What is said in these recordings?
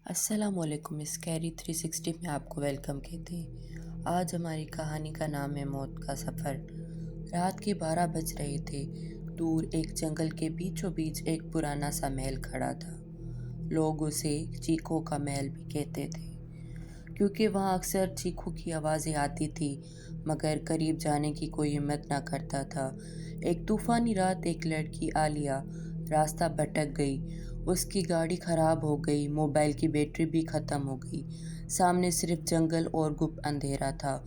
السلام علیکم، اسکیری 360 میں آپ کو ویلکم کہتے ہیں۔ آج ہماری کہانی کا نام ہے موت کا سفر۔ رات کے 12 بج رہے تھے۔ دور ایک جنگل کے بیچوں بیچ ایک پرانا سا محل کھڑا تھا۔ لوگ اسے چیخوں کا محل بھی کہتے تھے کیونکہ وہاں اکثر چیخوں کی آوازیں آتی تھی، مگر قریب جانے کی کوئی ہمت نہ کرتا تھا۔ ایک طوفانی رات ایک لڑکی عالیہ راستہ بھٹک گئی۔ اس کی گاڑی خراب ہو گئی، موبائل کی بیٹری بھی ختم ہو گئی۔ سامنے صرف جنگل اور گپ اندھیرا تھا۔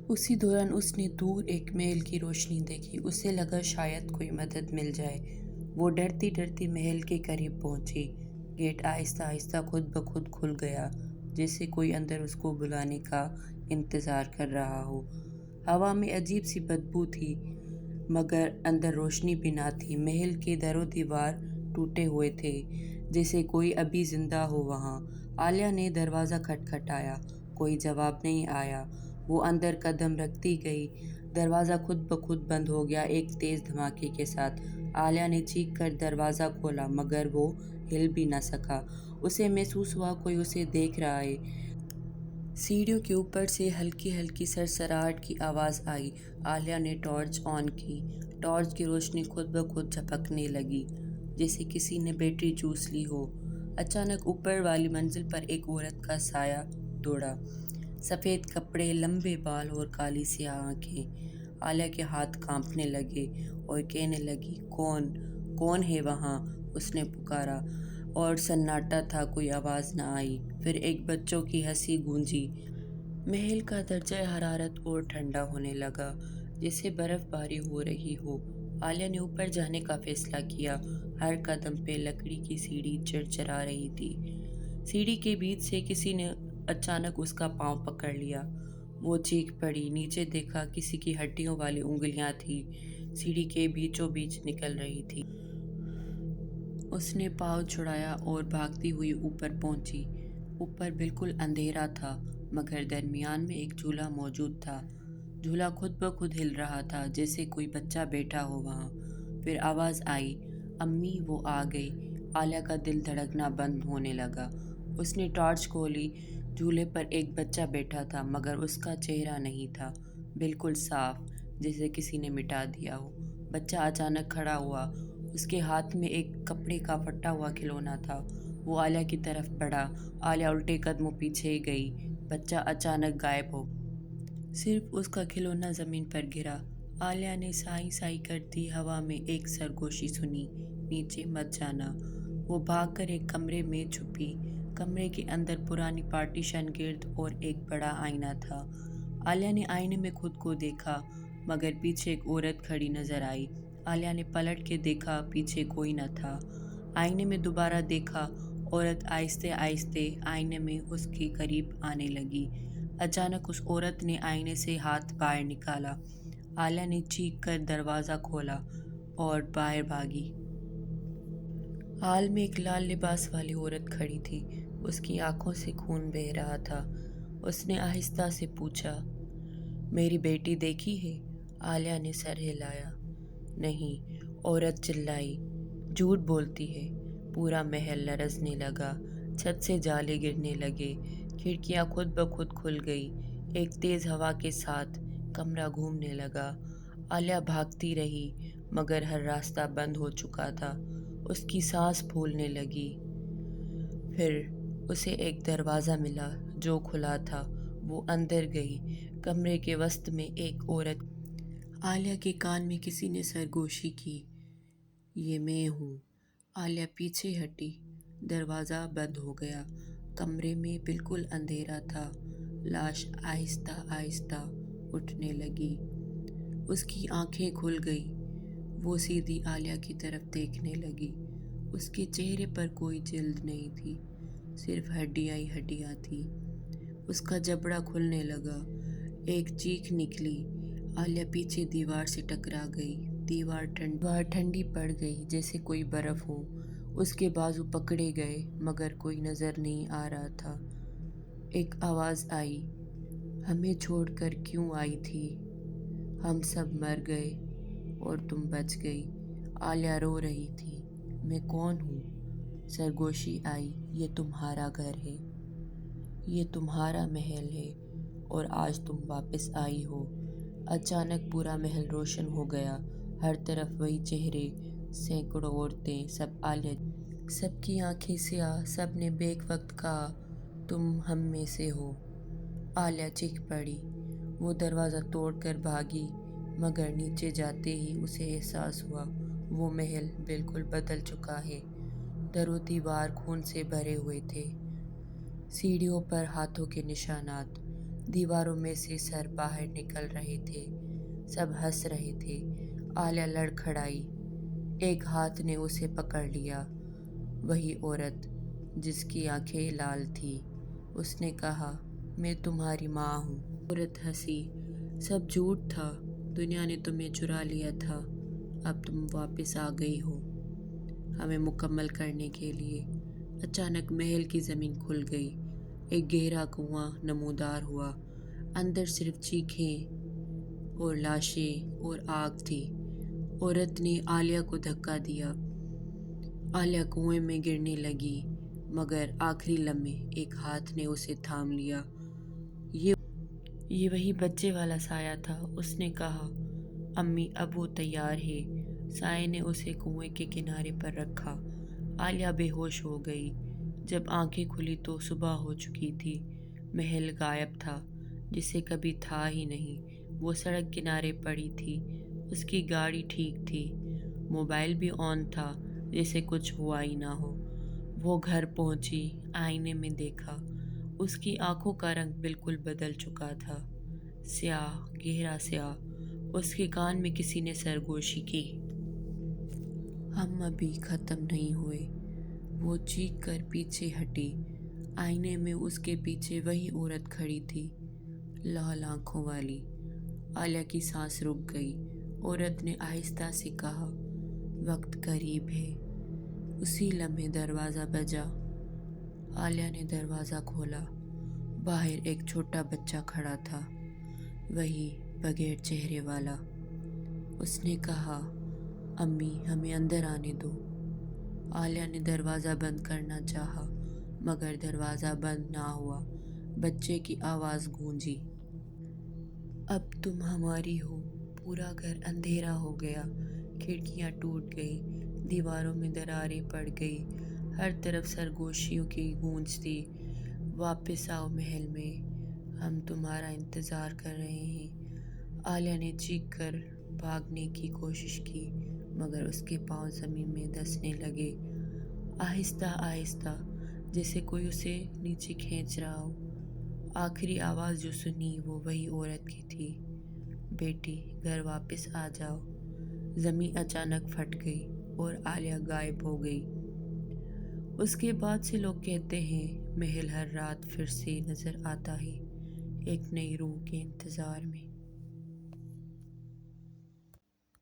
اسی دوران اس نے دور ایک محل کی روشنی دیکھی۔ اسے لگا شاید کوئی مدد مل جائے۔ وہ ڈرتی ڈرتی محل کے قریب پہنچی۔ گیٹ آہستہ آہستہ خود بخود کھل گیا، جیسے کوئی اندر اس کو بلانے کا انتظار کر رہا ہو۔ ہوا میں عجیب سی بدبو تھی، مگر اندر روشنی بھی نہ تھی۔ محل کے در و دیوار ٹوٹے ہوئے تھے، جیسے کوئی ابھی زندہ ہو وہاں۔ عالیہ نے دروازہ کھٹکھٹایا، کوئی جواب نہیں آیا۔ وہ اندر قدم رکھتی گئی۔ دروازہ خود بخود بند ہو گیا ایک تیز دھماکے کے ساتھ۔ عالیہ نے چیخ کر دروازہ کھولا، مگر وہ ہل بھی نہ سکا۔ اسے محسوس ہوا کوئی اسے دیکھ رہا ہے۔ سیڑھیوں کے اوپر سے ہلکی ہلکی سرسراہٹ کی آواز آئی۔ عالیہ نے ٹارچ آن کی۔ ٹارچ کی روشنی خود بخود جھپکنے لگی، جیسے کسی نے بیٹری چوس لی ہو۔ اچانک اوپر والی منزل پر ایک عورت کا سایہ دوڑا۔ سفید کپڑے، لمبے بال اور کالی سیاہ آنکھیں۔ عالیہ کے ہاتھ کانپنے لگے اور کہنے لگی، کون ہے وہاں؟ اس نے پکارا اور سناٹا تھا، کوئی آواز نہ آئی۔ پھر ایک بچوں کی ہنسی گونجی۔ محل کا درجہ حرارت اور ٹھنڈا ہونے لگا، جیسے برف باری ہو رہی ہو۔ عالیہ نے اوپر جانے کا فیصلہ کیا۔ ہر قدم پہ لکڑی کی سیڑھی چرچرا رہی تھی۔ سیڑھی کے بیچ سے کسی نے اچانک اس کا پاؤں پکڑ لیا۔ وہ چیخ پڑی۔ نیچے دیکھا، کسی کی ہڈیوں والی انگلیاں تھیں، سیڑھی کے بیچوں بیچ نکل رہی تھیں۔ اس نے پاؤں چھڑایا اور بھاگتی ہوئی اوپر پہنچی۔ اوپر بالکل اندھیرا تھا، مگر درمیان میں ایک جھولا موجود تھا۔ جھولا خود بخود ہل رہا تھا، جیسے کوئی بچہ بیٹھا ہو وہاں۔ پھر آواز آئی، امی وہ آ گئی۔ عالیہ کا دل دھڑکنا بند ہونے لگا۔ اس نے ٹارچ کھولی۔ جھولے پر ایک بچہ بیٹھا تھا، مگر اس کا چہرہ نہیں تھا، بالکل صاف، جیسے کسی نے مٹا دیا ہو۔ بچہ اچانک کھڑا ہوا۔ اس کے ہاتھ میں ایک کپڑے کا پھٹا ہوا کھلونا تھا۔ وہ عالیہ کی طرف بڑھا۔ عالیہ الٹے قدموں پیچھے گئی۔ بچہ اچانک غائب ہو گیا۔ صرف اس کا کھلونا زمین پر گرا۔ عالیہ نے سائی سائی کرتی ہوا میں ایک سرگوشی سنی، نیچے مت جانا۔ وہ بھاگ کر ایک کمرے میں چھپی۔ کمرے کے اندر پرانی پارٹیشن گرد اور ایک بڑا آئینہ تھا۔ عالیہ نے آئینے میں خود کو دیکھا، مگر پیچھے ایک عورت کھڑی نظر آئی۔ عالیہ نے پلٹ کے دیکھا، پیچھے کوئی نہ تھا۔ آئینے میں دوبارہ دیکھا۔ عورت آہستہ آہستہ آئینے میں اس کے قریب آنے لگی۔ اچانک اس عورت نے آئینے سے ہاتھ باہر نکالا۔ عالیہ نے چیخ کر دروازہ کھولا اور باہر بھاگی۔ ہال میں ایک لال لباس والی عورت کھڑی تھی۔ اس کی آنکھوں سے خون بہہ رہا تھا۔ اس نے آہستہ سے پوچھا، میری بیٹی دیکھی ہے؟ عالیہ نے سر ہلایا۔ نہیں، عورت چلائی، جھوٹ بولتی ہے۔ پورا محل لرزنے لگا۔ چھت سے جالے گرنے لگے۔ کھڑکیاں خود بخود کھل گئی۔ ایک تیز ہوا کے ساتھ کمرہ گھومنے لگا۔ عالیہ بھاگتی رہی، مگر ہر راستہ بند ہو چکا تھا۔ اس کی سانس پھولنے لگی۔ پھر اسے ایک دروازہ ملا جو کھلا تھا۔ وہ اندر گئی۔ کمرے کے وسط میں ایک عورت۔ عالیہ کے کان میں کسی نے سرگوشی کی، یہ میں ہوں۔ عالیہ پیچھے ہٹی۔ دروازہ بند ہو گیا۔ کمرے میں بالکل اندھیرا تھا۔ لاش آہستہ آہستہ اٹھنے لگی۔ اس کی آنکھیں کھل گئی۔ وہ سیدھی عالیہ کی طرف دیکھنے لگی۔ اس کے چہرے پر کوئی جلد نہیں تھی، صرف ہڈیاں ہی ہڈیاں تھیں۔ اس کا جبڑا کھلنے لگا۔ ایک چیخ نکلی۔ عالیہ پیچھے دیوار سے ٹکرا گئی۔ دیوار ٹھنڈی پڑ گئی، جیسے کوئی برف ہو۔ اس کے بازو پکڑے گئے، مگر کوئی نظر نہیں آ رہا تھا۔ ایک آواز آئی، ہمیں چھوڑ کر کیوں آئی تھی؟ ہم سب مر گئے اور تم بچ گئی۔ عالیہ رو رہی تھی، میں کون ہوں؟ سرگوشی آئی، یہ تمہارا گھر ہے، یہ تمہارا محل ہے اور آج تم واپس آئی ہو۔ اچانک پورا محل روشن ہو گیا، ہر طرف وہی چہرے، سینکڑوں عورتیں، سب عالیہ، سب کی آنکھیں سیاہ، سب نے بیک وقت کہا تم ہم میں سے ہو۔ عالیہ چیخ پڑی، وہ دروازہ توڑ کر بھاگی، مگر نیچے جاتے ہی اسے احساس ہوا وہ محل بالکل بدل چکا ہے۔ در و دیوار خون سے بھرے ہوئے تھے، سیڑھیوں پر ہاتھوں کے نشانات، دیواروں میں سے سر باہر نکل رہے تھے، سب ہنس رہے تھے۔ عالیہ لڑکھڑائی، ایک ہاتھ نے اسے پکڑ لیا، وہی عورت جس کی آنکھیں لال تھیں۔ اس نے کہا میں تمہاری ماں ہوں۔ عورت ہنسی، سب جھوٹ تھا، دنیا نے تمہیں چرا لیا تھا، اب تم واپس آ گئی ہو ہمیں مکمل کرنے کے لیے۔ اچانک محل کی زمین کھل گئی، ایک گہرا کنواں نمودار ہوا، اندر صرف چیخیں اور لاشیں اور آگ تھی۔ عورت نے عالیہ کو دھکا دیا، عالیہ کنویں میں گرنے لگی، مگر آخری لمحے ایک ہاتھ نے اسے تھام لیا۔ یہ وہی بچے والا سایہ تھا۔ اس نے کہا امی اب وہ تیار ہے۔ سائے نے اسے کنویں کے کنارے پر رکھا۔ عالیہ بے ہوش ہو گئی۔ جب آنکھیں کھلی تو صبح ہو چکی تھی، محل غائب تھا، جسے کبھی تھا ہی نہیں۔ وہ سڑک کنارے پڑی تھی، اس کی گاڑی ٹھیک تھی، موبائل بھی آن تھا، جیسے کچھ ہوا ہی نہ ہو۔ وہ گھر پہنچی، آئینے میں دیکھا، اس کی آنکھوں کا رنگ بالکل بدل چکا تھا، سیاہ، گہرا سیاہ۔ اس کے کان میں کسی نے سرگوشی کی، ہم ابھی ختم نہیں ہوئے۔ وہ چیخ کر پیچھے ہٹی، آئینے میں اس کے پیچھے وہی عورت کھڑی تھی، لال آنکھوں والی۔ عالیہ کی سانس رک گئی۔ عورت نے آہستہ سے کہا وقت قریب ہے۔ اسی لمحے دروازہ بجا۔ عالیہ نے دروازہ کھولا، باہر ایک چھوٹا بچہ کھڑا تھا، وہی بغیر چہرے والا۔ اس نے کہا امی ہمیں اندر آنے دو۔ عالیہ نے دروازہ بند کرنا چاہا، مگر دروازہ بند نہ ہوا۔ بچے کی آواز گونجی، اب تم ہماری ہو۔ پورا گھر اندھیرا ہو گیا، کھڑکیاں ٹوٹ گئیں، دیواروں میں دراریں پڑ گئی، ہر طرف سرگوشیوں کی گونج تھی۔ واپس آؤ محل میں، ہم تمہارا انتظار کر رہے ہیں۔ عالیہ نے چیخ کر بھاگنے کی کوشش کی، مگر اس کے پاؤں زمین میں دھنسنے لگے، آہستہ آہستہ، جیسے کوئی اسے نیچے کھینچ رہا ہو۔ آخری آواز جو سنی وہ وہی عورت کی تھی، بیٹی گھر واپس آ جاؤ۔ زمین اچانک پھٹ گئی اور عالیہ غائب ہو گئی۔ اس کے بعد سے لوگ کہتے ہیں محل ہر رات پھر سے نظر آتا ہے، ایک نئی روح کے انتظار میں۔